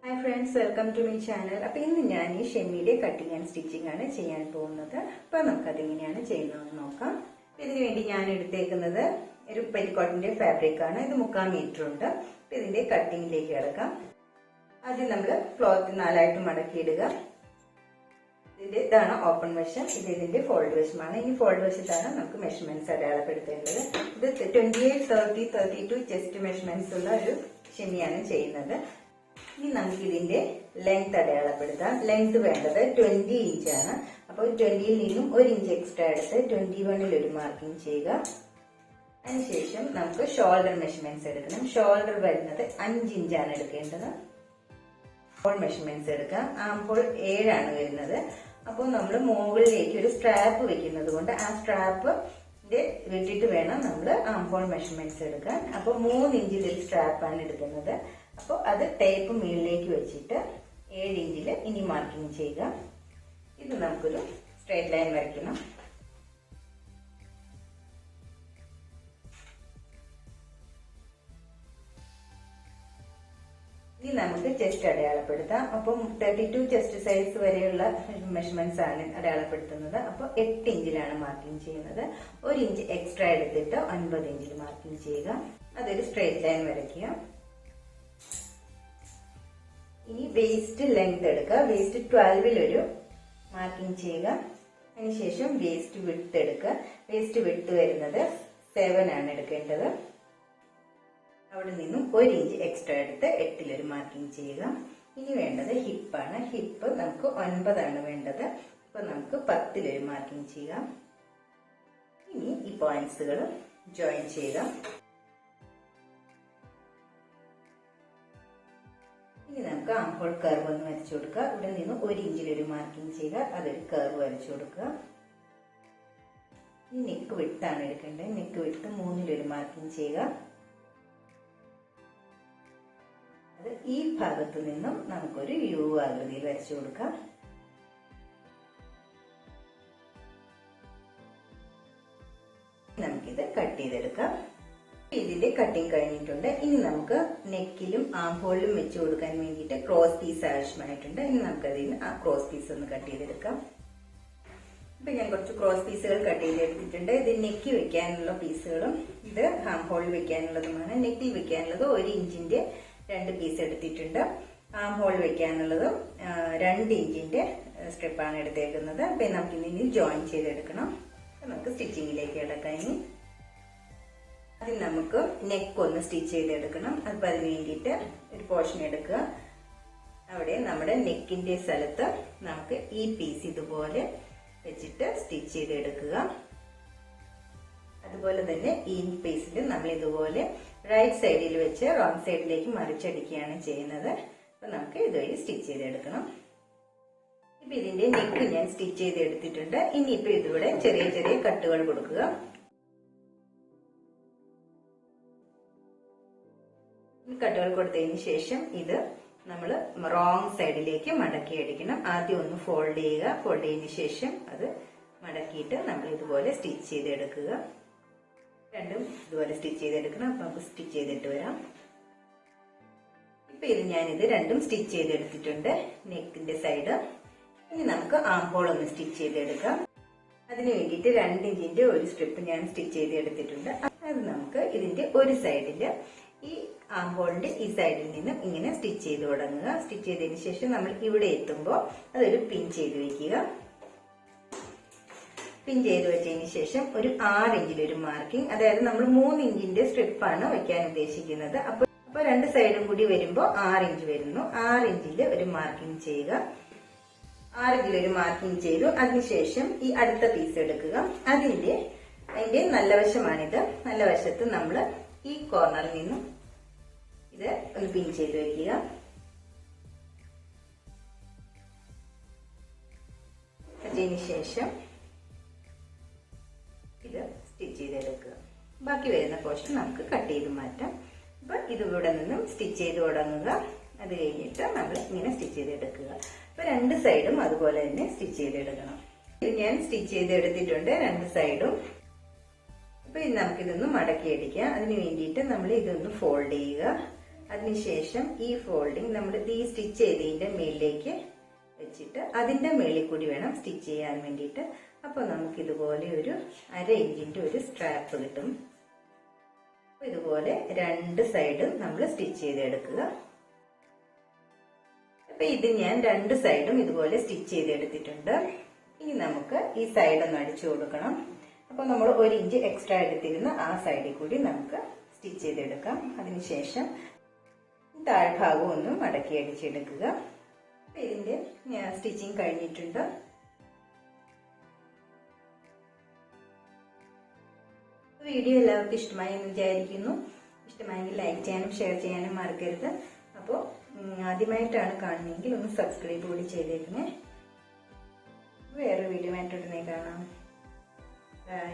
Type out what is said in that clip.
Hi friends, welcome to my channel. അപ്പോൾ ഇന്ന് ഞാൻ ഈ ഷെമിയുടെ കട്ടിംഗ് ആൻഡ് സ്റ്റിച്ചിങ് ആണ് ചെയ്യാൻ പോകുന്നത്. അപ്പോൾ നമുക്ക് അതെങ്ങനെയാണ് ചെയ്യുന്നതെന്ന് നോക്കാം. ഇതിനു വേണ്ടി ഞാൻ എടുത്തേക്കുന്നത് ഒരു പെറ്റിക്കോട്ടിന്റെ ഫാബ്രിക് ആണ്. ഇത് 3/4 മീറ്റർ ഉണ്ട്. അപ്പോൾ ഇതിന്റെ കട്ടിങ്ങിലേക്ക് കിടക്കാം. ആദ്യം നമ്മൾ ക്ലോത്ത് 4ആയിട്ട് മടക്കിയിടുക. ഇതാണ് ഓപ്പൺ വശം, ഇതിന്റെ ഫോൾഡ് വശമാണ്. ഈ ഫോൾഡ് വശത്താണ് നമുക്ക് മെഷർമെന്റ്സ് അടയാളപ്പെടുത്തേണ്ടത്. ഇത് 28, 30, 32 ചെസ്റ്റ് മെഷർമെന്റ്സ് ഉള്ള ഒരു ഷെമിയാണ് ചെയ്യുന്നത്. ഇനി നമുക്ക് ഇതിന്റെ ലെങ്ത് അടയാളപ്പെടുത്താം. ലെങ്ത് വേണ്ടത് 20 ഇഞ്ചാണ്. അപ്പോൾ 20ൽ നിന്നും 1 ഇഞ്ച് എക്സ്ട്രാ എടുത്ത് 21ൽ ഒരു മാർക്കിംഗ് ചെയ്യുക. അതിനുശേഷം നമുക്ക് ഷോൾഡർ മെഷർമെന്റ്സ് എടുക്കണം. ഷോൾഡർ വരുന്നത് 5 ഇഞ്ചാണ് എടുക്കേണ്ടത്. ആംഹോൾ മെഷർമെന്റ്സ് എടുക്കാം. ആംഹോൾ 7 ആണ് വരുന്നത്. അപ്പോൾ നമ്മൾ മുകളിലേക്ക് ഒരു സ്ട്രാപ്പ് വെക്കുന്നത് കൊണ്ട് ആ സ്ട്രാപ്പ് വിട്ടിട്ട് വേണം നമ്മൾ ആംഹോൾ മെഷർമെന്റ്സ് എടുക്കാൻ. അപ്പോൾ 3 ഇഞ്ചിൽ ഒരു സ്ട്രാപ്പാണ് എടുക്കുന്നത്. അപ്പോൾ അത് ടേപ്പ് മുകളിലേക്ക് വെച്ചിട്ട് 7 ഇഞ്ചിൽ ഇനി മാർക്കിംഗ് ചെയ്യുക. ഇത് നമുക്കൊരു സ്ട്രേറ്റ് ലൈൻ വരയ്ക്കണം. ഇനി നമുക്ക് ചെസ്റ്റ് അടയാളപ്പെടുത്താം. അപ്പം 32 ചെസ്റ്റ് സൈസ് വരെയുള്ള മെഷർമെന്റ്സ് ആണ് അടയാളപ്പെടുത്തുന്നത്. അപ്പോൾ 8 ഇഞ്ചിലാണ് മാർക്കിംഗ് ചെയ്യുന്നത്. 1 ഇഞ്ച് എക്സ്ട്രാ എടുത്തിട്ട് 9 ഇഞ്ചിൽ മാർക്കിംഗ് ചെയ്യുക. അതൊരു സ്ട്രേറ്റ് ലൈൻ വരയ്ക്കുക. ഇനി വേസ്റ്റ് ലെങ്ത് എടുക്കുക. വേസ്റ്റ് 12ൽ ഒരു മാർക്കിംഗ് ചെയ്യുക. അതിനുശേഷം വേസ്റ്റ് വിഡ്ത്ത് എടുക്കുക. വേസ്റ്റ് വിഡ്ത്ത് വരുന്നത് 7 ആണ് എടുക്കേണ്ടത്. അവിടെ നിന്നും 1 ഇഞ്ച് എക്സ്ട്രാ എടുത്ത് 8ൽ ഒരു മാർക്കിംഗ് ചെയ്യുക. ഇനി വേണ്ടത് ഹിപ്പാണ്. ഹിപ്പ് നമുക്ക് 9 ആണ് വേണ്ടത്. അപ്പൊ നമുക്ക് 10ൽ ഒരു മാർക്കിംഗ് ചെയ്യാം. ഇനി ഈ പോയിന്റ്സുകൾ ജോയിൻ ചെയ്യുക. ഇനി നമുക്ക് ആംഹോൾ കർവ് ഒന്ന് വരച്ചു കൊടുക്കുക. ഇവിടെ നിന്ന് 1 ഇഞ്ചിൽ ഒരു മാർക്കിംഗ് ചെയ്യുക. അതൊരു കർവ് വരച്ചു കൊടുക്കുക. ഈ നെക്ക് വിട്ടാണ് എടുക്കേണ്ടത്. നെക്ക് വിട്ട് 3ൽ ഒരു മാർക്കിംഗ് ചെയ്യുക. അത് ഈ ഭാഗത്ത് നിന്നും നമുക്കൊരു യു ആകൃതിയിൽ വരച്ചു കൊടുക്കാം. നമുക്കിത് കട്ട് ചെയ്തെടുക്കാം. ഇതിന്റെ കട്ടിങ് കഴിഞ്ഞിട്ടുണ്ട്. ഇനി നമുക്ക് നെക്കിലും ആംഹോളിലും വെച്ച് കൊടുക്കാൻ വേണ്ടിയിട്ട് ക്രോസ് പീസ് ആവശ്യമായിട്ടുണ്ട്. ഇനി നമുക്കതിന് ആ ക്രോസ് പീസ് ഒന്ന് കട്ട് ചെയ്തെടുക്കാം. ഇപ്പൊ ഞാൻ കുറച്ച് ക്രോസ് പീസുകൾ കട്ട് ചെയ്തെടുത്തിട്ടുണ്ട്. ഇത് നെക്കി വെക്കാനുള്ള പീസുകളും ഇത് ആംഹോളിൽ വെക്കാനുള്ളതുമാണ്. നെക്കിൽ വെക്കാനുള്ളത് 1 ഇഞ്ചിന്റെ 2 പീസ് എടുത്തിട്ടുണ്ട്. ആംഹോൾ വെക്കാനുള്ളതും 2 ഇഞ്ചിന്റെ സ്ട്രിപ്പാണ് എടുത്തേക്കുന്നത്. അപ്പൊ നമുക്ക് ഇനി ജോയിൻ ചെയ്തെടുക്കണം. നമുക്ക് സ്റ്റിച്ചിങ്ങിലേക്ക് കിടക്കാം. ഇനി അതിൽ നമുക്ക് നെക്ക് ഒന്ന് സ്റ്റിച്ച് ചെയ്തെടുക്കണം. അപ്പൊ അതിന് വേണ്ടിയിട്ട് ഒരു പോർഷൻ എടുക്കുക. അവിടെ നമ്മുടെ നെക്കിന്റെ സ്ഥലത്ത് നമുക്ക് ഈ പീസ് ഇതുപോലെ വെച്ചിട്ട് സ്റ്റിച്ച് ചെയ്തെടുക്കുക. അതുപോലെ തന്നെ ഈ പീസിൽ നമ്മൾ ഇതുപോലെ റൈറ്റ് സൈഡിൽ വെച്ച് റോങ് സൈഡിലേക്ക് മറിച്ചടിക്കുകയാണ് ചെയ്യുന്നത്. അപ്പൊ നമുക്ക് ഇതുവഴി സ്റ്റിച്ച് ചെയ്തെടുക്കണം. ഇപ്പൊ ഇതിന്റെ നെക്ക് ഞാൻ സ്റ്റിച്ച് ചെയ്തെടുത്തിട്ടുണ്ട്. ഇനിയിപ്പോ ഇതിവിടെ ചെറിയ ചെറിയ കട്ടുകൾ കൊടുക്കുക. കട്ടുകൾ കൊടുത്തതിന് ശേഷം ഇത് നമ്മൾ റോങ് സൈഡിലേക്ക് മടക്കി അടിക്കണം. ആദ്യം ഒന്ന് ഫോൾഡ് ചെയ്യുക. ഫോൾഡ് ചെയ്തതിന് ശേഷം അത് മടക്കിയിട്ട് നമ്മൾ ഇതുപോലെ സ്റ്റിച്ച് ചെയ്തെടുക്കുക. രണ്ടും ഇതുപോലെ സ്റ്റിച്ച് ചെയ്തെടുക്കണം. അപ്പൊ നമുക്ക് സ്റ്റിച്ച് ചെയ്തിട്ട് വരാം. ഇപ്പൊ ഞാനിത് രണ്ടും സ്റ്റിച്ച് ചെയ്തെടുത്തിട്ടുണ്ട്. നെക്കിന്റെ സൈഡ്. ഇനി നമുക്ക് ആംഹോൾ ഒന്ന് സ്റ്റിച്ച് ചെയ്തെടുക്കാം. അതിന് വേണ്ടിയിട്ട് 2 ഇഞ്ചിന്റെ ഒരു സ്ട്രിപ്പ് ഞാൻ സ്റ്റിച്ച് ചെയ്തെടുത്തിട്ടുണ്ട്. അത് നമുക്ക് ഇതിന്റെ ഒരു സൈഡില് ഈ ആംഹോളിന്റെ ഈ സൈഡിൽ നിന്നും ഇങ്ങനെ സ്റ്റിച്ച് ചെയ്ത് തുടങ്ങുക. സ്റ്റിച്ച് ചെയ്തതിന് ശേഷം നമ്മൾ ഇവിടെ എത്തുമ്പോൾ അതൊരു പിൻ ചെയ്ത് വെക്കുക. പിൻ ചെയ്ത് വെച്ചതിന് ശേഷം ഒരു 6 ഇഞ്ചിലൊരു മാർക്കിംഗ്, അതായത് നമ്മൾ 3 ഇഞ്ചിന്റെ സ്ട്രിപ്പാണ് വെക്കാൻ ഉദ്ദേശിക്കുന്നത്. അപ്പൊ 2 സൈഡും കൂടി വരുമ്പോൾ 6 ഇഞ്ച് വരുന്നു. 6 ഇഞ്ചിൽ ഒരു മാർക്കിംഗ് ചെയ്യുക. 6 ഇഞ്ചിലൊരു മാർക്കിംഗ് ചെയ്തു. അതിനുശേഷം ഈ അടുത്ത പീസ് എടുക്കുക. അതിന്റെ നല്ല വശമാണിത്. നല്ല വശത്ത് നമ്മൾ ഈ കോർണറിൽ നിന്നും ഇത് ഒന്ന് പിൻ ചെയ്ത് വെക്കുക. അതിന് ശേഷം ഇത് സ്റ്റിച്ച് ചെയ്തെടുക്കുക. ബാക്കി വരുന്ന പോർഷൻ നമുക്ക് കട്ട് ചെയ്ത് മാറ്റാം. അപ്പൊ ഇത് ഇവിടെ നിന്നും സ്റ്റിച്ച് ചെയ്ത് തുടങ്ങുക. അത് കഴിഞ്ഞിട്ട് നമ്മൾ ഇങ്ങനെ സ്റ്റിച്ച് ചെയ്തെടുക്കുക. അപ്പൊ 2 സൈഡും അതുപോലെ തന്നെ സ്റ്റിച്ച് ചെയ്തെടുക്കണം. ഇത് ഞാൻ സ്റ്റിച്ച് ചെയ്തെടുത്തിട്ടുണ്ട് 2 സൈഡും. അപ്പൊ നമുക്കിതൊന്ന് മടക്കി അടിക്കാം. അതിന് വേണ്ടിയിട്ട് നമ്മൾ ഇതൊന്ന് ഫോൾഡ് ചെയ്യുക. അതിനുശേഷം ഈ ഫോൾഡിങ് നമ്മൾ ഈ സ്റ്റിച്ച് ചെയ്തതിന്റെ മേളിലേക്ക് വെച്ചിട്ട് അതിന്റെ മേളിൽ കൂടി വേണം സ്റ്റിച്ച് ചെയ്യാൻ വേണ്ടിയിട്ട്. അപ്പോൾ നമുക്ക് ഇതുപോലെ ഒരു 1/2 ഇഞ്ചിന്റെ ഒരു സ്ട്രാപ്പ് കിട്ടും. ഇതുപോലെ 2 സൈഡും നമ്മൾ സ്റ്റിച്ച് ചെയ്തെടുക്കുക. അപ്പൊ ഇത് ഞാൻ 2 സൈഡും ഇതുപോലെ സ്റ്റിച്ച് ചെയ്തെടുത്തിട്ടുണ്ട്. ഇനി നമുക്ക് ഈ സൈഡ് ഒന്ന് അടിച്ചു കൊടുക്കണം. അപ്പൊ നമ്മൾ 1 ഇഞ്ച് എക്സ്ട്രാ എടുത്തിരുന്ന ആ സൈഡിൽ കൂടി നമുക്ക് സ്റ്റിച്ച് ചെയ്തെടുക്കാം. അതിനുശേഷം താഴ്ഭാഗം ഒന്ന് മടക്കി അടിച്ചെടുക്കുക. ഇതിന്റെ സ്റ്റിച്ചിങ് കഴിഞ്ഞിട്ടുണ്ട്. വീഡിയോ എല്ലാവർക്കും ഇഷ്ടമായി എന്ന് വിചാരിക്കുന്നു. ഇഷ്ടമായെങ്കിൽ ലൈക്ക് ചെയ്യാനും ഷെയർ ചെയ്യാനും മറക്കരുത്. അപ്പോൾ ആദ്യമായിട്ടാണ് കാണുന്നതെങ്കിൽ ഒന്ന് സബ്സ്ക്രൈബ് കൂടി ചെയ്തേക്കണേ. വേറെ വീഡിയോ ആയിട്ട് ഉടനെ കാണാം. ബൈ.